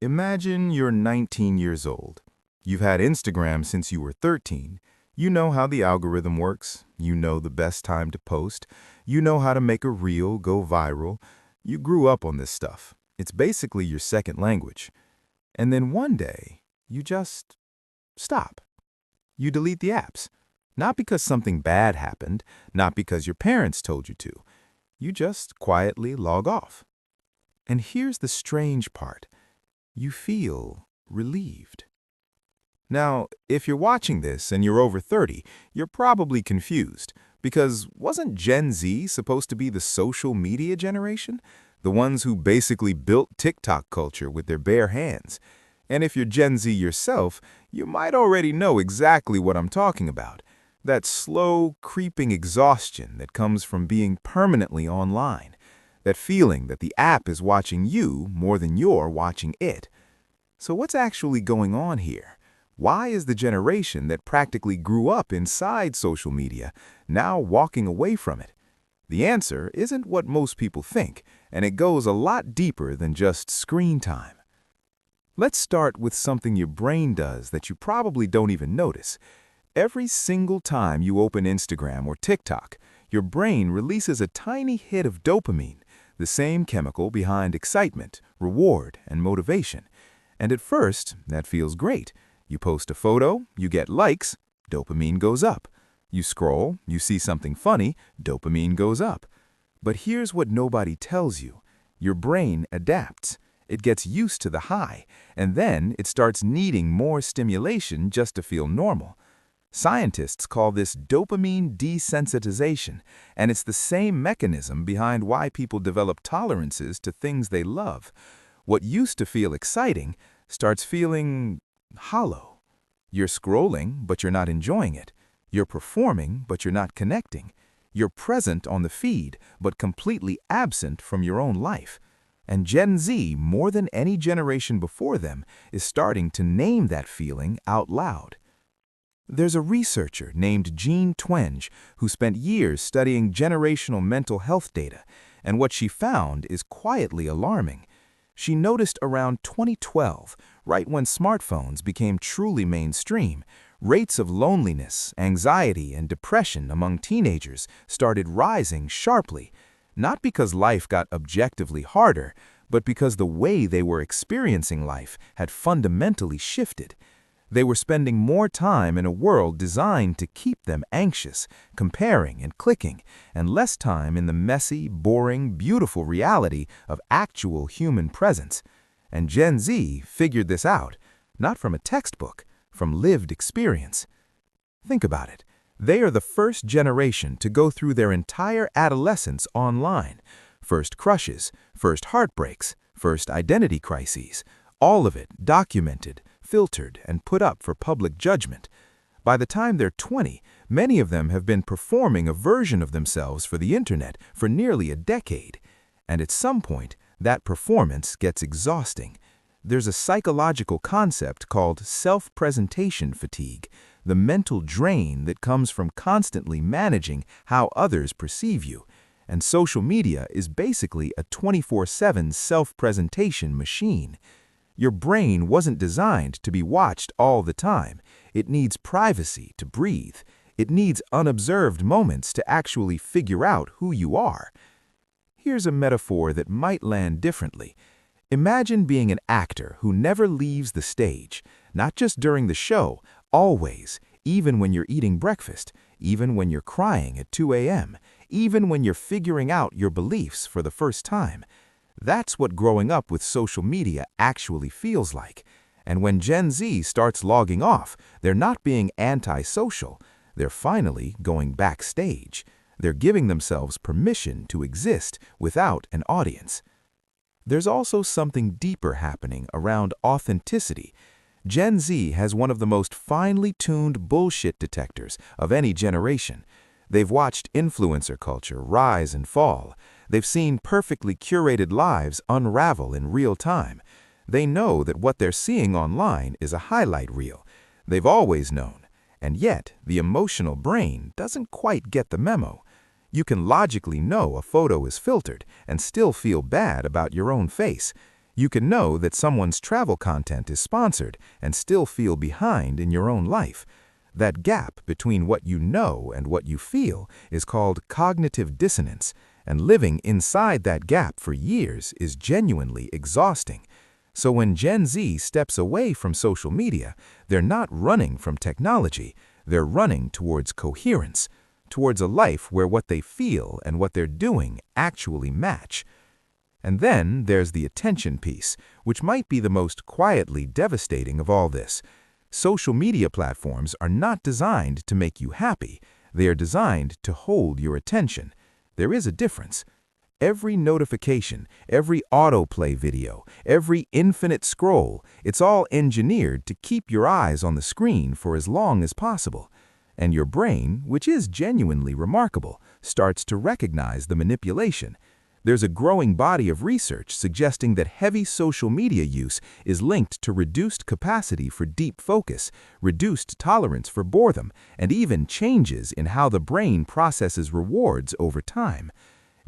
Imagine you're 19 years old. You've had Instagram since you were 13. You know how the algorithm works. You know the best time to post. You know how to make a reel go viral. You grew up on this stuff. It's basically your second language. And then one day, you just stop. You delete the apps. Not because something bad happened, not because your parents told you to. You just quietly log off. And here's the strange part. You feel relieved. Now, if you're watching this and you're over 30, you're probably confused, because wasn't Gen Z supposed to be the social media generation? The ones who basically built TikTok culture with their bare hands. And if you're Gen Z yourself, you might already know exactly what I'm talking about. That slow, creeping exhaustion that comes from being permanently online. That feeling that the app is watching you more than you're watching it. So what's actually going on here? Why is the generation that practically grew up inside social media now walking away from it? The answer isn't what most people think, and it goes a lot deeper than just screen time. Let's start with something your brain does that you probably don't even notice. Every single time you open Instagram or TikTok, your brain releases a tiny hit of dopamine, the same chemical behind excitement, reward, and motivation. And at first, that feels great. You post a photo, you get likes, dopamine goes up. You scroll, you see something funny, dopamine goes up. But here's what nobody tells you. Your brain adapts. It gets used to the high, and then it starts needing more stimulation just to feel normal. Scientists call this dopamine desensitization, and it's the same mechanism behind why people develop tolerances to things they love. What used to feel exciting starts feeling hollow. You're scrolling, but you're not enjoying it. You're performing, but you're not connecting. You're present on the feed, but completely absent from your own life. And Gen Z, more than any generation before them, is starting to name that feeling out loud. There's a researcher named Jean Twenge who spent years studying generational mental health data, and what she found is quietly alarming. She noticed around 2012, right when smartphones became truly mainstream, rates of loneliness, anxiety, and depression among teenagers started rising sharply, not because life got objectively harder, but because the way they were experiencing life had fundamentally shifted. They were spending more time in a world designed to keep them anxious, comparing and clicking, and less time in the messy, boring, beautiful reality of actual human presence. And Gen Z figured this out, not from a textbook, from lived experience. Think about it. They are the first generation to go through their entire adolescence online. First crushes, first heartbreaks, first identity crises, all of it documented, filtered, and put up for public judgment. By the time they're 20, many of them have been performing a version of themselves for the internet for nearly a decade. And at some point, that performance gets exhausting. There's a psychological concept called self-presentation fatigue, the mental drain that comes from constantly managing how others perceive you. And social media is basically a 24/7 self-presentation machine. Your brain wasn't designed to be watched all the time. It needs privacy to breathe. It needs unobserved moments to actually figure out who you are. Here's a metaphor that might land differently. Imagine being an actor who never leaves the stage, not just during the show, always, even when you're eating breakfast, even when you're crying at 2 a.m., even when you're figuring out your beliefs for the first time. That's what growing up with social media actually feels like. And when Gen Z starts logging off, they're not being antisocial. They're finally going backstage. They're giving themselves permission to exist without an audience. There's also something deeper happening around authenticity. Gen Z has one of the most finely tuned bullshit detectors of any generation. They've watched influencer culture rise and fall. They've seen perfectly curated lives unravel in real time. They know that what they're seeing online is a highlight reel. They've always known. And yet, the emotional brain doesn't quite get the memo. You can logically know a photo is filtered and still feel bad about your own face. You can know that someone's travel content is sponsored and still feel behind in your own life. That gap between what you know and what you feel is called cognitive dissonance, and living inside that gap for years is genuinely exhausting. So when Gen Z steps away from social media, they're not running from technology, they're running towards coherence, towards a life where what they feel and what they're doing actually match. And then there's the attention piece, which might be the most quietly devastating of all this. Social media platforms are not designed to make you happy. They are designed to hold your attention. There is a difference. Every notification, every autoplay video, every infinite scroll, it's all engineered to keep your eyes on the screen for as long as possible. And your brain, which is genuinely remarkable, starts to recognize the manipulation. There's a growing body of research suggesting that heavy social media use is linked to reduced capacity for deep focus, reduced tolerance for boredom, and even changes in how the brain processes rewards over time.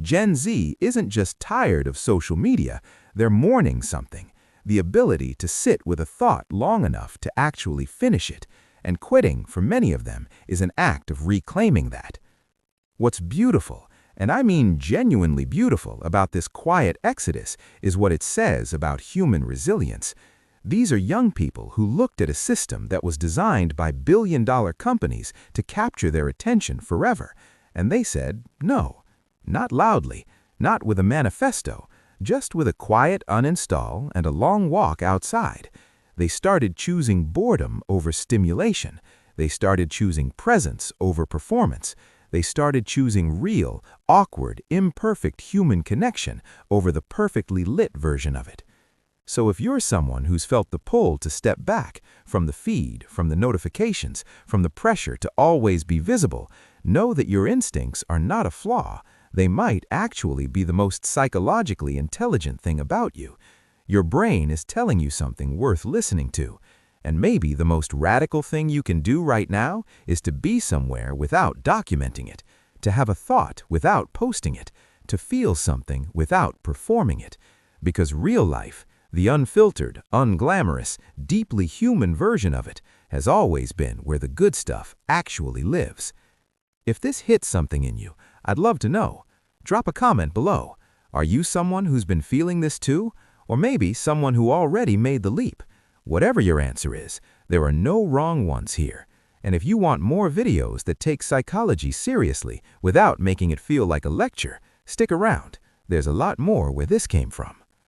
Gen Z isn't just tired of social media, they're mourning something, the ability to sit with a thought long enough to actually finish it. And quitting, for many of them, is an act of reclaiming that. What's beautiful, and I mean genuinely beautiful, about this quiet exodus is what it says about human resilience. These are young people who looked at a system that was designed by billion-dollar companies to capture their attention forever, and they said no. Not loudly, not with a manifesto, just with a quiet uninstall and a long walk outside. They started choosing boredom over stimulation. They started choosing presence over performance. They started choosing real, awkward, imperfect human connection over the perfectly lit version of it. So if you're someone who's felt the pull to step back from the feed, from the notifications, from the pressure to always be visible, know that your instincts are not a flaw. They might actually be the most psychologically intelligent thing about you. Your brain is telling you something worth listening to. And maybe the most radical thing you can do right now is to be somewhere without documenting it, to have a thought without posting it, to feel something without performing it. Because real life, the unfiltered, unglamorous, deeply human version of it, has always been where the good stuff actually lives. If this hits something in you, I'd love to know. Drop a comment below. Are you someone who's been feeling this too? Or maybe someone who already made the leap? Whatever your answer is, there are no wrong ones here. And if you want more videos that take psychology seriously without making it feel like a lecture, stick around. There's a lot more where this came from.